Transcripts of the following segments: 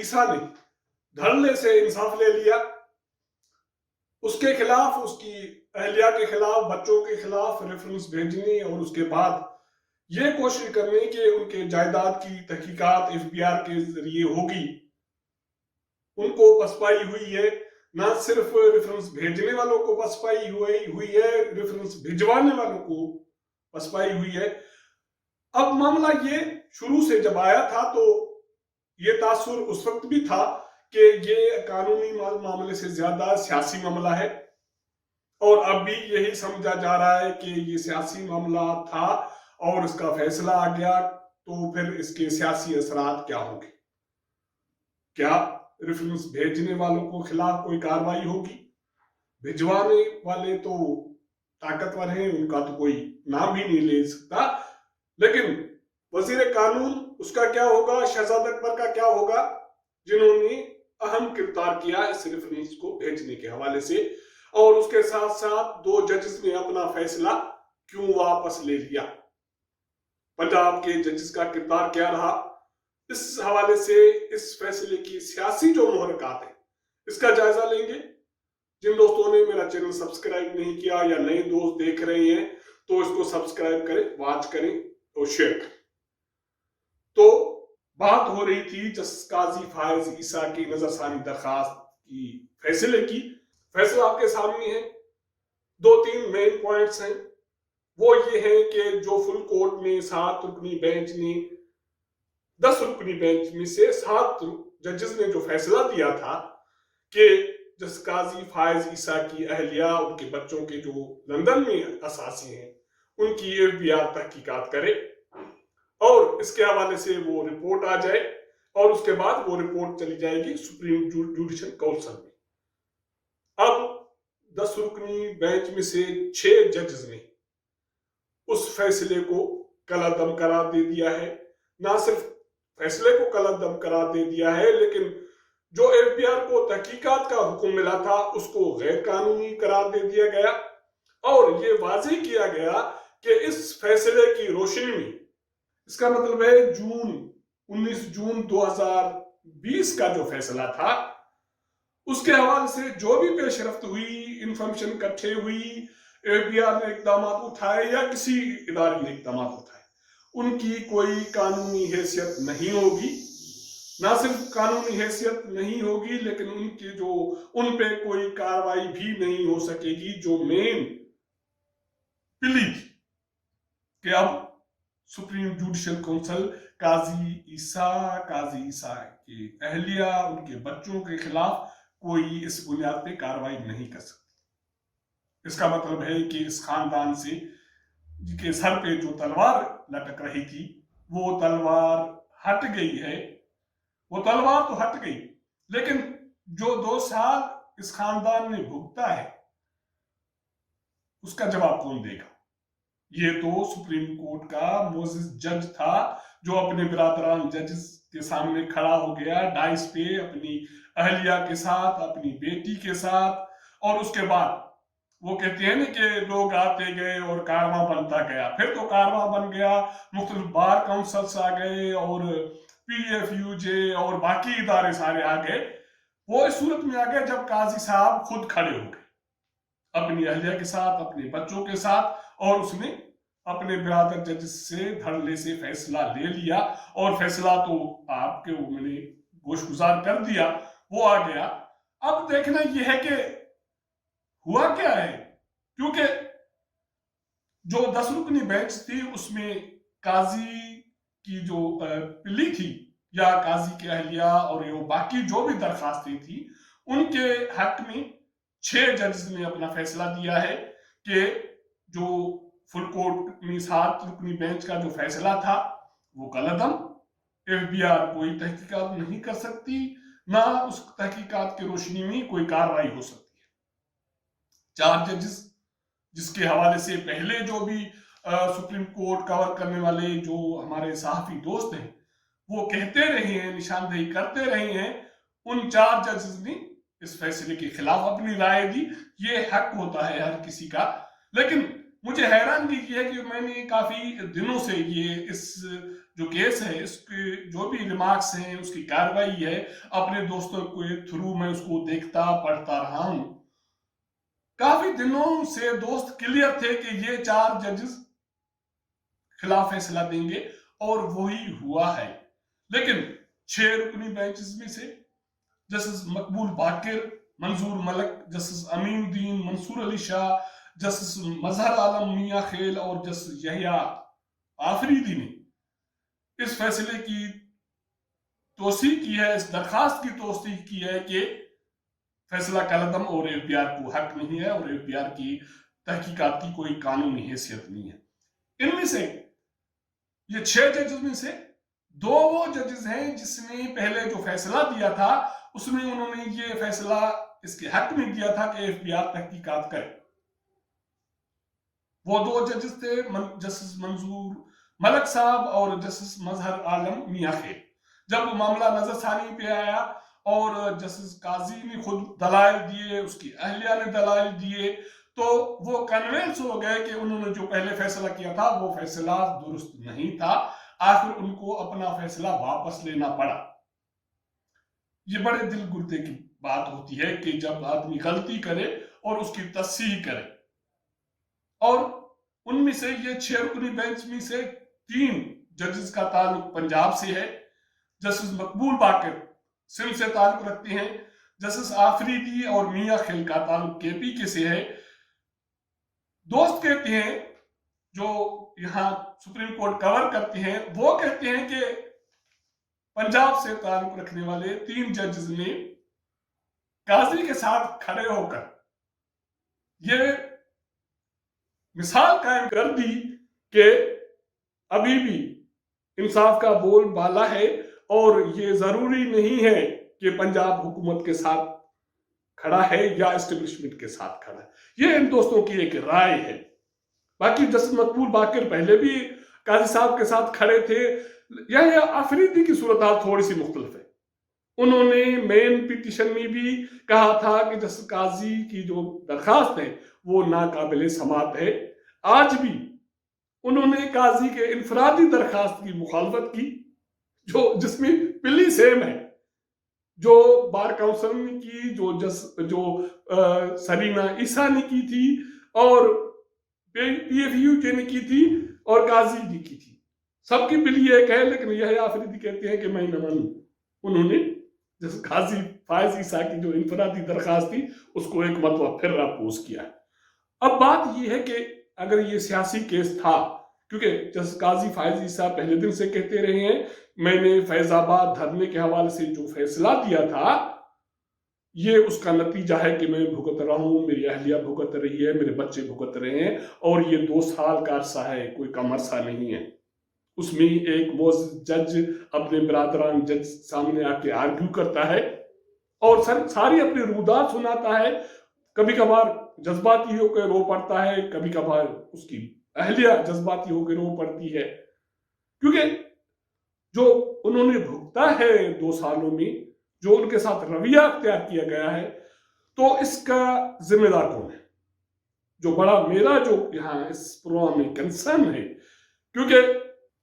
ईसा ने धड़ल्ले से इंसाफ ले लिया। उसके खिलाफ, उसकी अहलिया के खिलाफ, बच्चों के खिलाफ रेफरेंस भेजने और उसके बाद ये कोशिश करने कि उनके जायदाद की तहकीकात एफबीआर के जरिए होगी, उनको पसपाई हुई है। ना सिर्फ रेफरेंस भेजने वालों को पसपाई हुई है, रेफरेंस भिजवाने वालों को पसपाई हुई है। अब मामला ये शुरू से जब आया था तो ये तासुर उस वक्त भी था कि ये कानूनी मामले से ज्यादा सियासी मामला है, और अब भी यही समझा जा रहा है कि ये सियासी मामला था और इसका फैसला आ गया तो फिर इसके सियासी असरात क्या होंगे। क्या रेफरेंस भेजने वालों को खिलाफ कोई कार्रवाई होगी? भिजवाने वाले तो ताकतवर हैं, उनका तो कोई नाम भी नहीं ले सकता, लेकिन वजीर कानून उसका क्या होगा, शहजाद अकबर का क्या होगा, जिन्होंने अहम किरदार किया इस रेफरेंस को भेजने के हवाले से। और उसके साथ साथ 2 जजेस ने अपना फैसला क्यों वापस ले लिया, पंजाब के जजेस का किरदार क्या रहा, इस हवाले से इस फैसले की सियासी जो मुहरकात है इसका जायजा लेंगे। जिन दोस्तों ने मेरा चैनल सब्सक्राइब नहीं किया या नए दोस्त देख रहे हैं तो इसको सब्सक्राइब करें, वॉच करें और शेयर करें। तो बात हो रही थी जस्टिस काजी फायज ईसा की नजरसानी दरखास्त की फैसले की। फैसला आपके सामने है, 2-3 मेन पॉइंट्स हैं। वो ये है कि जो फुल कोर्ट ने 7 रुकनी बेंच ने 10 रुकनी बेंच में से 7 जजेस ने जो फैसला दिया था कि जस्टिस काजी फायज ईसा की अहलिया, उनके बच्चों के जो लंदन में असासी हैं, उनकी एफबीआर तहकीकात करे और इसके हवाले से वो रिपोर्ट आ जाए और उसके बाद वो रिपोर्ट चली जाएगी सुप्रीम जुडिशल काउंसिल में। अब 10 रुकनी बेंच में से 6 जजेस ने उस फैसले को कलअदम करार दे दिया है। ना सिर्फ फैसले को कलअदम करार दे दिया है, लेकिन जो एफबीआर को तहकीकात का हुक्म मिला था उसको गैर कानूनी करार दे दिया गया और ये वाज़ेह किया गया कि इस फैसले की रोशनी में, इसका मतलब है 19 जून 2020 का जो फैसला था उसके हवाले से जो भी पेशरफ्त हुई, इंफॉर्मेशन इकट्ठे हुई, एफबीआर ने इकदाम उठाए या किसी इदारे ने इकदाम उठाए, उनकी कोई कानूनी हैसियत नहीं होगी। ना सिर्फ कानूनी हैसियत नहीं होगी लेकिन उनके जो उन पे कोई कार्रवाई भी नहीं हो सकेगी जो मेन पिली थी कि अब सुप्रीम जुडिशल काउंसिल काजी ईसा की अहलिया, उनके बच्चों के खिलाफ कोई इस बुनियाद पे कार्रवाई नहीं कर सकती। इसका मतलब है कि इस खानदान से के सर पे जो तलवार लटक रही थी वो तलवार हट गई है। वो तलवार तो हट गई, लेकिन जो 2 साल इस खानदान ने भुगता है उसका जवाब कौन देगा? ये तो सुप्रीम कोर्ट का मोजिज जज था जो अपने बिरादरान जजेस के सामने खड़ा हो गया डाइस पे अपनी अहलिया के साथ, अपनी बेटी के साथ, और उसके बाद वो कहते हैं ना कि लोग आते गए और कारवां बनता गया। फिर तो कारवां बन गया, मुख्तलिफ बार काउंसिल्स आ गए और पीएफयूजे और बाकी इदारे सारे आ गए। वो इस सूरत में आ गए जब काजी साहब खुद खड़े हो गए अपनी अहलिया के साथ, अपने बच्चों के साथ, और उसने अपने बिरादर जज से धड़ल्ले से फैसला ले लिया और फैसला तो आपके मैंने गोशगुजार कर दिया, वो आ गया। अब देखना यह है कि हुआ क्या है, क्योंकि जो 10 रुकनी बेंच थी उसमें काजी की जो पिल्ली थी या काजी की अहलिया और ये बाकी जो भी दरखास्तें थी उनके हक में 6 जज ने अपना फैसला दिया है कि जो फुल कोर्ट में 7 रुकनी बेंच का जो फैसला था वो कलअदम, एफबीआर कोई तहकीकात नहीं कर सकती, ना उस तहकीकात की रोशनी में कोई कार्रवाई हो सकती है। 4 जजेस जिसके हवाले से पहले जो भी सुप्रीम कोर्ट कवर करने वाले जो हमारे सहाफी दोस्त हैं वो कहते रहे हैं, निशानदेही करते रहे हैं, उन 4 जजेस ने इस फैसले के खिलाफ अपनी राय दी। ये हक होता है हर किसी का। लेकिन मुझे हैरानगी ये है कि मैंने काफी दिनों से ये इस जो केस है, इसके जो भी रिमार्क्स हैं, उसकी कार्रवाई है, अपने दोस्तों के थ्रू मैं उसको देखता पढ़ता रहा हूं। काफी दिनों से दोस्त क्लियर थे कि ये 4 जजेस खिलाफ फैसला देंगे, और वही हुआ है। लेकिन 6 रुकनी बेंचेस में से जस्टिस मकबूल बाकिर, मंजूर मलक, जस्टिस अमीनुद्दीन, मंसूर अली शाह, जस्टिस मजहर आलम मियां खेल और जस्टिस यहिया आफरीदी ने इस फैसले की तौसीक की है, इस दरखास्त की तौसीक की है कि फैसला कलअदम और एफबीआर को हक नहीं है और एफबीआर की तहकीकात की कोई कानूनी हैसियत नहीं है। इनमें से ये 6 जजेस में से 2 वो जजेस हैं जिसने पहले जो फैसला दिया था उसमें उन्होंने ये फैसला इसके हक में दिया था कि एफबीआर तहकीकात करे। वो 2 जजेस थे जस्टिस मंजूर मलक साहब और जस्टिस मजहर आलम मियां खेल। जब मामला नजरसानी पे आया और जस्टिस काजी ने खुद दलाइल दिए, उसकी अहलिया ने दलाइल दिए, तो वो कन्विंस हो गए कि उन्होंने जो पहले फैसला किया था वो फैसला दुरुस्त नहीं था। आखिर उनको अपना फैसला वापस लेना पड़ा। ये बड़े दिल गुर्दे की बात होती है कि जब आदमी गलती करे और उसकी तस्सीह करे। और उनमें से ये 6 रुकनी बेंच में से 3 जजेस का ताल्लुक पंजाब से है। जस्टिस मकबूल बाकिर सिंध से ताल्लुक रखते हैं। जस्टिस आफरीदी और मियां खेल का ताल्लुक केपीके से है। दोस्त कहते हैं जो यहाँ सुप्रीम कोर्ट कवर करते हैं, वो कहते हैं कि पंजाब से ताल्लुक रखने वाले 3 जजेस ने काजी के साथ खड़े होकर ये मिसाल कायम कर दी कि अभी भी इंसाफ का बोल बाला है और ये जरूरी नहीं है कि पंजाब हुकूमत के साथ खड़ा है या एस्टेब्लिशमेंट के साथ खड़ा है। ये इन दोस्तों की एक राय है। बाकी जस्टिस मकबूल बाकिर पहले भी काजी साहब के साथ खड़े थे। यह आफरीदी की सूरत हाल थोड़ी सी मुख्तलिफ है। उन्होंने मेन पिटीशन में भी कहा था कि जस्टिस काजी की जो दरखास्त है वो नाकाबिले समात है। आज भी उन्होंने काजी के इनफरादी दरखास्त की मुखालफत की, जो जिसमें पिल्ली सेम है, जो बार काउंसिल ने की, जो सरीना ईसा ने की थी और पीएफयू ने की थी और काजी ने की थी। सबकी बिल्ली एक है, लेकिन यह आफरीदी कहते हैं कि मैं न मानूं। उन्होंने जैसे काजी फायज ईसा की जो इनफरादी दरखास्त थी उसको एक मरतबा फिर अपोज किया। अब बात यह है कि अगर ये सियासी केस था, क्योंकि जैसे काजी फायज ईसा पहले दिन से कहते रहे हैं, मैंने फैजाबाद धरने के हवाले से जो फैसला दिया था ये उसका नतीजा है कि मैं भुगत रहा हूं, मेरी अहलिया भुगत रही है, मेरे बच्चे भुगत रहे हैं, और ये 2 साल का अरसा है, कोई कम अरसा नहीं है। उसमें एक मोअज़्ज़िज़ जज अपने बरादरान जज सामने आके आर्ग्यू करता है और सारी अपनी रूदात सुनाता है। कभी कभार जज्बाती होकर रो पड़ता है, कभी कभार उसकी अहलिया जज्बाती होकर रो पड़ती है, क्योंकि जो उन्होंने भुगता है 2 सालों में, जो उनके साथ रवैया अख्तियार किया गया है, तो इसका जिम्मेदार कौन है? जो बड़ा मेरा जो यहाँ इस प्रोग्राम में कंसर्न है, क्योंकि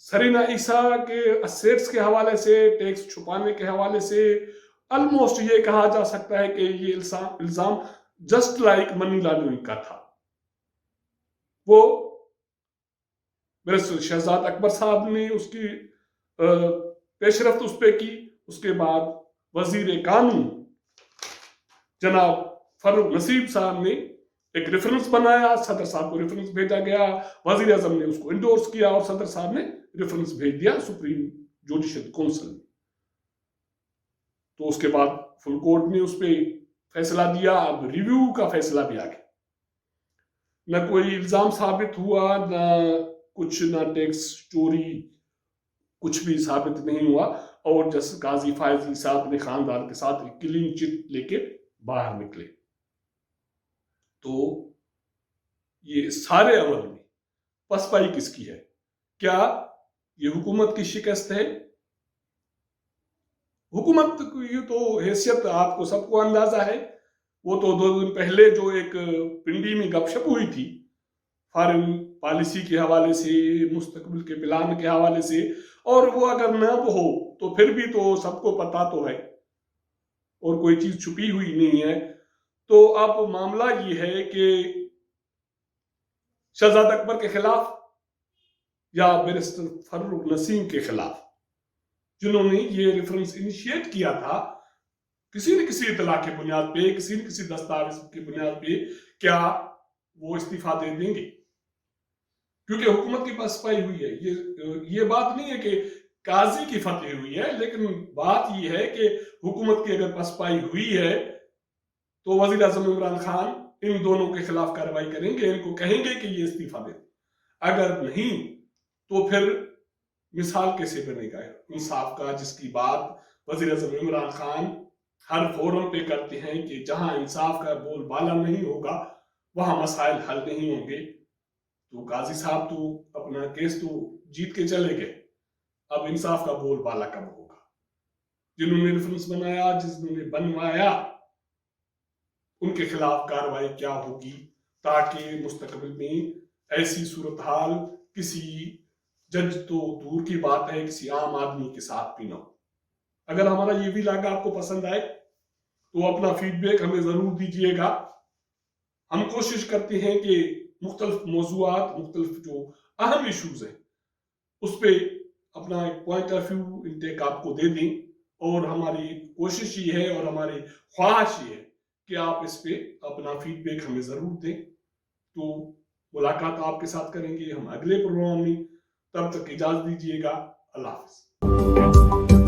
सरीना ईसा के असेट्स के हवाले से, टैक्स छुपाने के हवाले से ऑलमोस्ट ये कहा जा सकता है कि ये इल्जाम जस्ट लाइक मनी लॉन्ड्रिंग का था। वो बैरिस्टर शहजाद अकबर साहब ने उसकी पेशरफ्त उस पर की। उसके बाद वजीर कानून जनाब फरूक नसीब साहब ने एक रेफरेंस बनाया, सदर साहब को रेफरेंस भेजा गया, वजीर आजम ने उसको इंडोर्स किया और सदर साहब ने रेफरेंस भेज दिया सुप्रीम जुडिशियल काउंसिल में। तो उसके बाद फुल कोर्ट ने उस पर फैसला दिया। अब रिव्यू का फैसला भी आ गया। न कोई इल्जाम साबित हुआ, न टैक्स चोरी, कुछ भी साबित नहीं हुआ, और जस्टिस काजी फायज ईसा अपने खानदान के साथ एक क्लीन चिट लेके बाहर निकले। तो ये सारे अमल में पसपाई किसकी है? क्या ये हुकूमत की शिकस्त है? हुकूमत की तो हैसियत आपको सबको अंदाजा है। वो तो 2 दिन पहले जो एक पिंडी में गपशप हुई थी फॉरेन पॉलिसी के हवाले से, मुस्तकबिल के प्लान के हवाले से, और वो अगर न हो तो फिर भी तो सबको पता तो है और कोई चीज छुपी हुई नहीं है। तो अब मामला ये है कि शहजाद अकबर के खिलाफ या बैरिस्टर फर्रुख नसीम के खिलाफ, जिन्होंने ये रेफरेंस इनिशिएट किया था, किसी न किसी इतला के बुनियाद पे, किसी न किसी दस्तावेज की बुनियाद पे, क्या वो इस्तीफा दे देंगे? क्योंकि हुकूमत की पसपाई हुई है। ये बात नहीं है कि काजी की फतेह हुई है, लेकिन बात यह है कि हुकूमत की अगर पसपाई हुई है तो वजीर आजम इमरान खान इन दोनों के खिलाफ कार्रवाई करेंगे, इनको कहेंगे कि ये इस्तीफा दे। अगर नहीं तो फिर मिसाल कैसे बनेगा इंसाफ का, जिसकी बात वजीर आजम इमरान खान हर फोरम पे करते हैं कि जहां इंसाफ का बोलबाला नहीं होगा वहां मसाइल हल नहीं होंगे। तो काजी साहब तो अपना केस तो जीत के चले गए, अब इंसाफ का बोलबाला कब होगा? जिन्होंने रेफरेंस बनाया, जिन्होंने बनवाया, उनके खिलाफ कार्रवाई क्या होगी, ताकि मुस्तकबिल में ऐसी सूरत हाल किसी जज तो दूर की बात है, किसी आम आदमी के साथ भी ना हो। अगर हमारा ये भी लागा आपको पसंद आए तो अपना फीडबैक हमें जरूर दीजिएगा। हम कोशिश करते हैं कि मुख्तलिफ मौजूआत, मुख्तलिफ जो अहम इशूज हैं उस पर अपना एक पॉइंट ऑफ व्यू इंटेक आपको दे दें, और हमारी कोशिश ये है और हमारी ख्वाहिश ये है कि आप इस पे अपना फीडबैक हमें जरूर दें। तो मुलाकात आपके साथ करेंगे हम अगले प्रोग्राम में, तब तक इजाजत दीजिएगा। अल्लाह हाफिज।